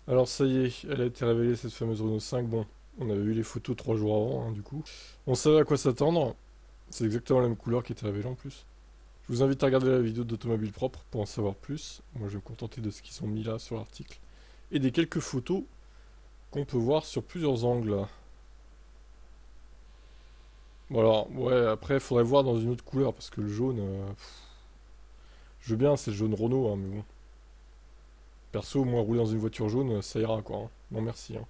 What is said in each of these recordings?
Alors ça y est, elle a été révélée cette fameuse Renault 5. Bon, on avait vu les photos 3 jours avant, hein, du coup. On savait à quoi s'attendre. C'est exactement la même couleur qui était révélée en plus. Je vous invite à regarder la vidéo d'Automobile Propre pour en savoir plus. Moi je vais me contenter de ce qu'ils ont mis là sur l'article. Et des quelques photos qu'on peut voir sur plusieurs angles. Bon alors, ouais, après il faudrait voir dans une autre couleur parce que le jaune... je veux bien, c'est le jaune Renault, hein, mais bon. Perso, moi rouler dans une voiture jaune, ça ira quoi, hein. Non merci, hein.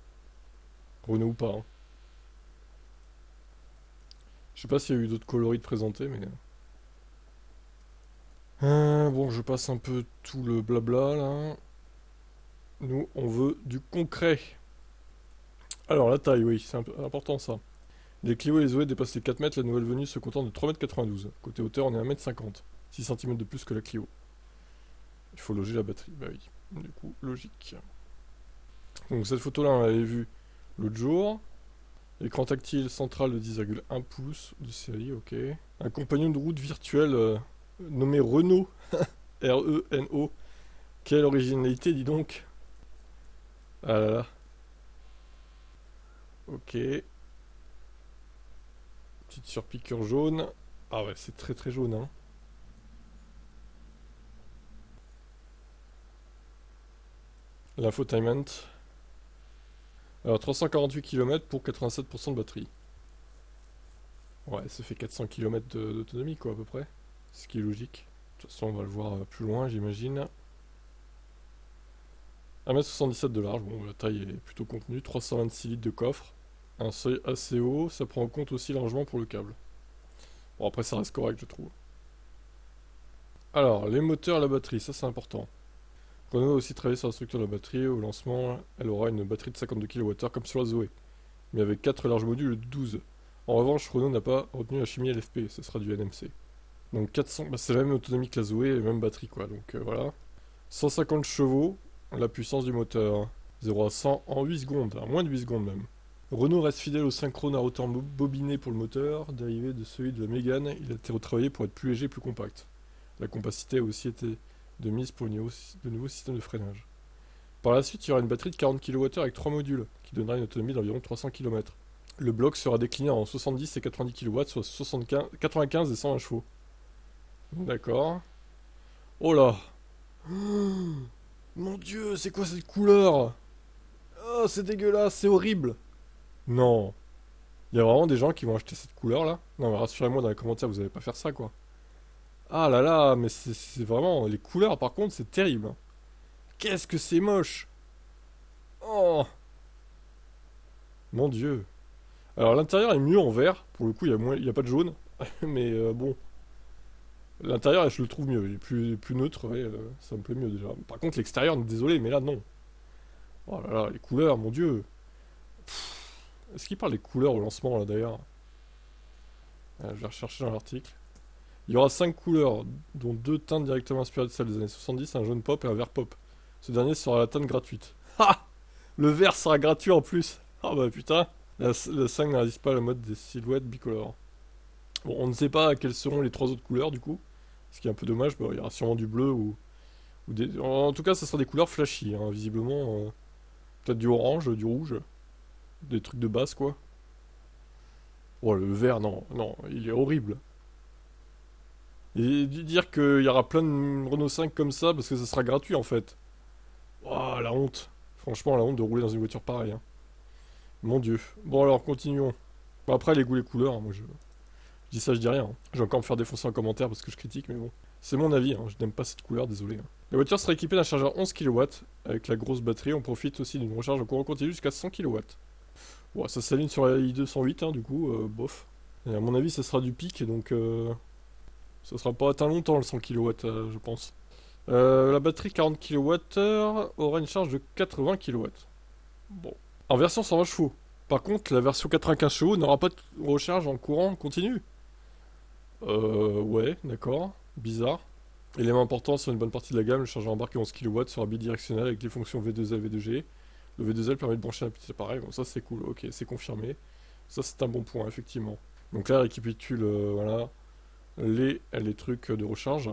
Renault ou pas, hein. Je sais pas s'il y a eu d'autres coloris de présentés, mais... bon, je passe un peu tout le blabla, là. Nous, on veut du concret. Alors, la taille, oui, c'est important, ça. Les Clio et les Zoé dépassent les 4 mètres, la nouvelle venue se contente de 3,92 m. Côté hauteur, on est à 1,50 m. 6 cm de plus que la Clio. Il faut loger la batterie, bah oui. Du coup, logique. Donc, cette photo-là, on l'avait vue l'autre jour. Écran tactile central de 10,1 pouces de série, ok. Un compagnon de route virtuel nommé Renault. R-E-N-O. Quelle originalité, dis donc. Ah là là. Ok. Petite surpiqûre jaune. Ah ouais, c'est très très jaune, hein. L'infotainment. Alors 348 km pour 87% de batterie. Ouais, ça fait 400 km d'autonomie quoi à peu près. Ce qui est logique. De toute façon, on va le voir plus loin, j'imagine. 1,77 m de large, bon, la taille est plutôt contenue. 326 litres de coffre. Un seuil assez haut, ça prend en compte aussi le rangement pour le câble. Bon, après, ça reste correct, je trouve. Alors, les moteurs et la batterie, ça c'est important. Renault a aussi travaillé sur la structure de la batterie. Au lancement, elle aura une batterie de 52 kWh comme sur la Zoé, mais avec 4 larges modules de 12. En revanche, Renault n'a pas retenu la chimie LFP, ce sera du NMC. Donc 400, bah, c'est la même autonomie que la Zoé et la même batterie quoi, donc voilà. 150 chevaux, la puissance du moteur. 0 à 100 en 8 secondes, à moins de 8 secondes même. Renault reste fidèle au synchrone à rotor bobiné pour le moteur, dérivé de celui de la Mégane, il a été retravaillé pour être plus léger et plus compact. La compacité a aussi été de mise pour le nouveau système de freinage. Par la suite, il y aura une batterie de 40 kWh avec 3 modules, qui donnera une autonomie d'environ 300 km. Le bloc sera décliné en 70 et 90 kW, soit 95 et 120 chevaux. D'accord. Oh là. Mon dieu, c'est quoi cette couleur? Oh, c'est dégueulasse, c'est horrible. Non. Il y a vraiment des gens qui vont acheter cette couleur là? Non, mais rassurez-moi dans les commentaires, vous allez pas faire ça quoi. Ah là là, mais c'est vraiment... Les couleurs par contre, c'est terrible. Qu'est-ce que c'est moche. Oh, mon dieu. Alors l'intérieur est mieux en vert, pour le coup il y a pas de jaune, mais bon, l'intérieur je le trouve mieux, il est plus neutre, ouais, ça me plaît mieux déjà. Par contre l'extérieur, désolé, mais là non. Oh là là, les couleurs, mon dieu. Est-ce qu'il parle des couleurs au lancement là d'ailleurs? Je vais rechercher dans l'article. Il y aura 5 couleurs, dont 2 teintes directement inspirées de celles des années 70, un jaune pop et un vert pop. Ce dernier sera la teinte gratuite. Ha! Le vert sera gratuit en plus. Ah bah putain. La 5 n'indique pas le mode des silhouettes bicolores. Bon, on ne sait pas quelles seront les 3 autres couleurs du coup. Ce qui est un peu dommage, bah, il y aura sûrement du bleu ou des... En tout cas, ça sera des couleurs flashy, hein, visiblement. Peut-être du orange, du rouge. Des trucs de base quoi. Oh, le vert, non, non, il est horrible. Et dire qu'il y aura plein de Renault 5 comme ça parce que ça sera gratuit en fait. Oh, la honte. Franchement, la honte de rouler dans une voiture pareille, hein. Mon dieu. Bon alors, continuons. Bon, après, les goûts, les couleurs, hein, moi je dis ça, je dis rien, hein. Je vais encore me faire défoncer en commentaire parce que je critique, mais bon. C'est mon avis, hein, je n'aime pas cette couleur, désolé, hein. La voiture sera équipée d'un chargeur 11 kW. Avec la grosse batterie, on profite aussi d'une recharge en courant continu jusqu'à 100 kW. Bon, ça s'aligne sur la i208, hein, du coup, bof. Et à mon avis, ça sera du pic, donc ça sera pas atteint longtemps le 100 kW, je pense. La batterie 40 kWh aura une charge de 80 kW. Bon. En version 120 chevaux. Par contre, la version 95 chevaux n'aura pas de recharge en courant continu. Ouais, d'accord. Bizarre. Élément important sur une bonne partie de la gamme, le chargeur embarqué 11 kW sera bidirectionnel avec les fonctions V2L, V2G. Le V2L permet de brancher un petit appareil, bon ça c'est cool, ok, c'est confirmé. Ça c'est un bon point, effectivement. Donc là, il récapitule, voilà, les trucs de recharge.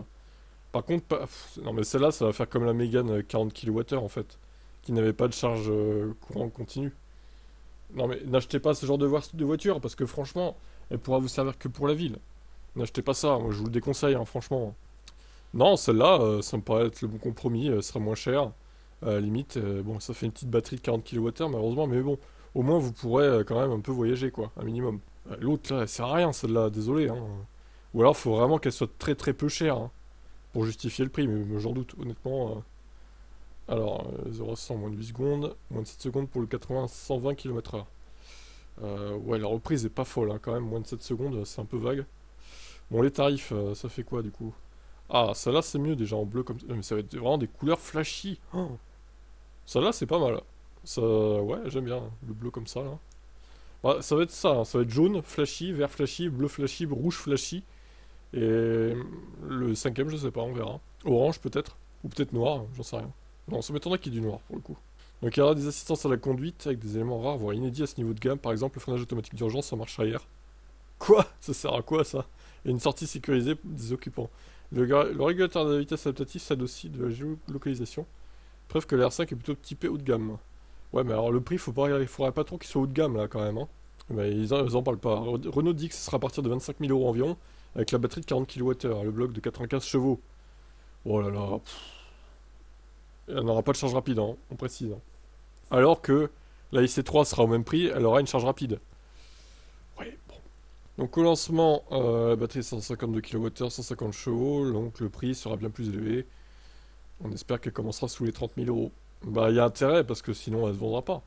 Par contre, non mais celle-là, ça va faire comme la Mégane 40 kWh en fait, qui n'avait pas de charge courant continu. Non mais n'achetez pas ce genre de voiture parce que franchement, elle pourra vous servir que pour la ville. N'achetez pas ça, moi je vous le déconseille, hein, franchement. Non, celle-là, ça me paraît être le bon compromis, elle sera moins chère. À la limite, bon, ça fait une petite batterie de 40 kWh malheureusement, mais bon, au moins vous pourrez quand même un peu voyager, quoi, un minimum. L'autre là, elle sert à rien celle-là, désolé, hein. Ou alors faut vraiment qu'elle soit très très peu chère, hein, pour justifier le prix, mais j'en doute, honnêtement. Alors, 0 à 100, moins de 8 secondes, moins de 7 secondes pour le 80-120 km/h. Ouais, la reprise est pas folle, hein, quand même, moins de 7 secondes, c'est un peu vague. Bon, les tarifs, ça fait quoi du coup? Ah, celle-là c'est mieux déjà en bleu comme ça. Mais ça va être vraiment des couleurs flashy. Oh, celle-là c'est pas mal. Ça, ouais, j'aime bien le bleu comme ça là. Bah, ça va être ça, hein, ça va être jaune, flashy, vert flashy, bleu flashy, rouge flashy. Et le cinquième, je sais pas, on verra. Orange peut-être, ou peut-être noir, j'en sais rien. Non, ça m'étonnerait qu'il y ait du noir pour le coup. Donc il y aura des assistances à la conduite avec des éléments rares, voire inédits à ce niveau de gamme. Par exemple, le freinage automatique d'urgence en marche arrière. Quoi? Ça sert à quoi ça? Et une sortie sécurisée des occupants. Le régulateur de la vitesse adaptatif s'aide aussi de la géolocalisation. Preuve que l'R5 est plutôt typé haut de gamme. Ouais, mais alors le prix, il faudrait pas trop qu'il soit haut de gamme là quand même, hein. Mais ils en parlent pas. Renault dit que ce sera à partir de 25 000 euros environ, avec la batterie de 40 kWh, le bloc de 95 chevaux. Oh là là, elle n'aura pas de charge rapide, hein, on précise, hein. Alors que la IC3 sera au même prix, elle aura une charge rapide. Ouais, bon. Donc au lancement, la batterie est 152 kWh, 150 chevaux, donc le prix sera bien plus élevé. On espère qu'elle commencera sous les 30 000 euros. Bah il y a intérêt parce que sinon elle se vendra pas.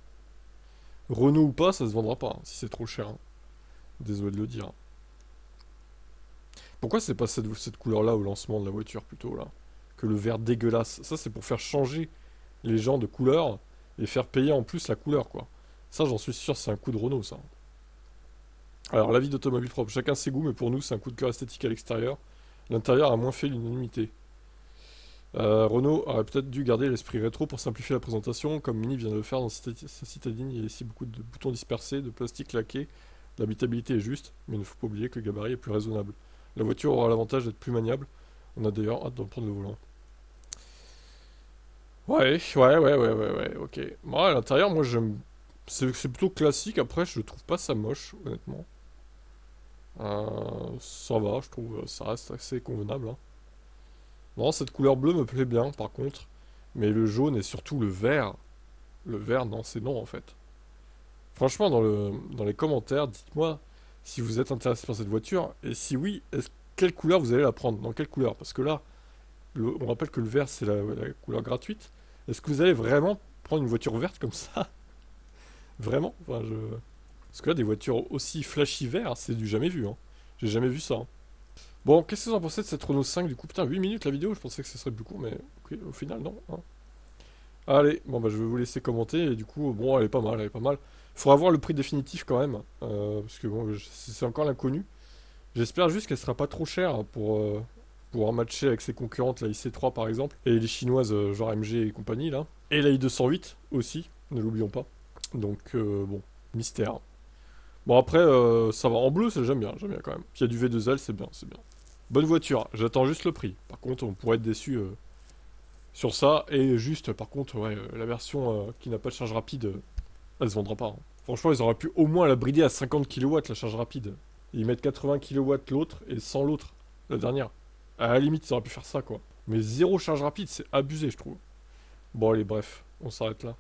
Renault ou pas, ça se vendra pas, hein, si c'est trop cher, hein. Désolé de le dire. Pourquoi c'est pas cette couleur-là au lancement de la voiture plutôt là? Que le vert dégueulasse. Ça c'est pour faire changer les gens de couleur et faire payer en plus la couleur quoi. Ça j'en suis sûr c'est un coup de Renault ça. Alors l'avis d'automobile propre, chacun ses goûts mais pour nous c'est un coup de cœur esthétique à l'extérieur. L'intérieur a moins fait l'unanimité. Renault aurait peut-être dû garder l'esprit rétro pour simplifier la présentation, comme Mini vient de le faire dans sa citadine. Il y a ici beaucoup de boutons dispersés, de plastique laqué. L'habitabilité est juste, mais il ne faut pas oublier que le gabarit est plus raisonnable. La voiture aura l'avantage d'être plus maniable. On a d'ailleurs hâte d'en prendre le volant. Ouais, ok. Bon, à l'intérieur, moi j'aime. C'est plutôt classique, après je trouve pas ça moche, honnêtement. Ça va, je trouve, ça reste assez convenable, hein. Non, cette couleur bleue me plaît bien, par contre. Mais le jaune et surtout le vert, non, c'est non en fait. Franchement, dans les commentaires, dites-moi si vous êtes intéressé par cette voiture et si oui, quelle couleur vous allez la prendre? Dans quelle couleur? Parce que là, on rappelle que le vert c'est la couleur gratuite. Est-ce que vous allez vraiment prendre une voiture verte comme ça? Vraiment? Enfin, parce que là, des voitures aussi flashy vert, c'est du jamais vu, hein. J'ai jamais vu ça, hein. Bon, qu'est-ce que vous en pensez de cette Renault 5 du coup? Putain, 8 minutes la vidéo, je pensais que ce serait plus court, mais ok, au final, non, hein. Allez, bon bah je vais vous laisser commenter, et du coup, bon, elle est pas mal, elle est pas mal. Faudra voir le prix définitif quand même, parce que bon, c'est encore l'inconnu. J'espère juste qu'elle sera pas trop chère pour pouvoir matcher avec ses concurrentes, la IC3 par exemple, et les chinoises genre MG et compagnie là. Et la i208 aussi, ne l'oublions pas. Donc bon, mystère. Bon après, ça va, en bleu, j'aime bien quand même. Puis il y a du V2L, c'est bien, c'est bien. Bonne voiture, j'attends juste le prix. Par contre, on pourrait être déçu sur ça. Et juste, par contre, ouais, la version qui n'a pas de charge rapide, elle se vendra pas, hein. Franchement, ils auraient pu au moins la brider à 50 kW la charge rapide. Ils mettent 80 kW l'autre et 100 l'autre, la dernière. À la limite, ils auraient pu faire ça, quoi. Mais zéro charge rapide, c'est abusé, je trouve. Bon, allez, bref, on s'arrête là.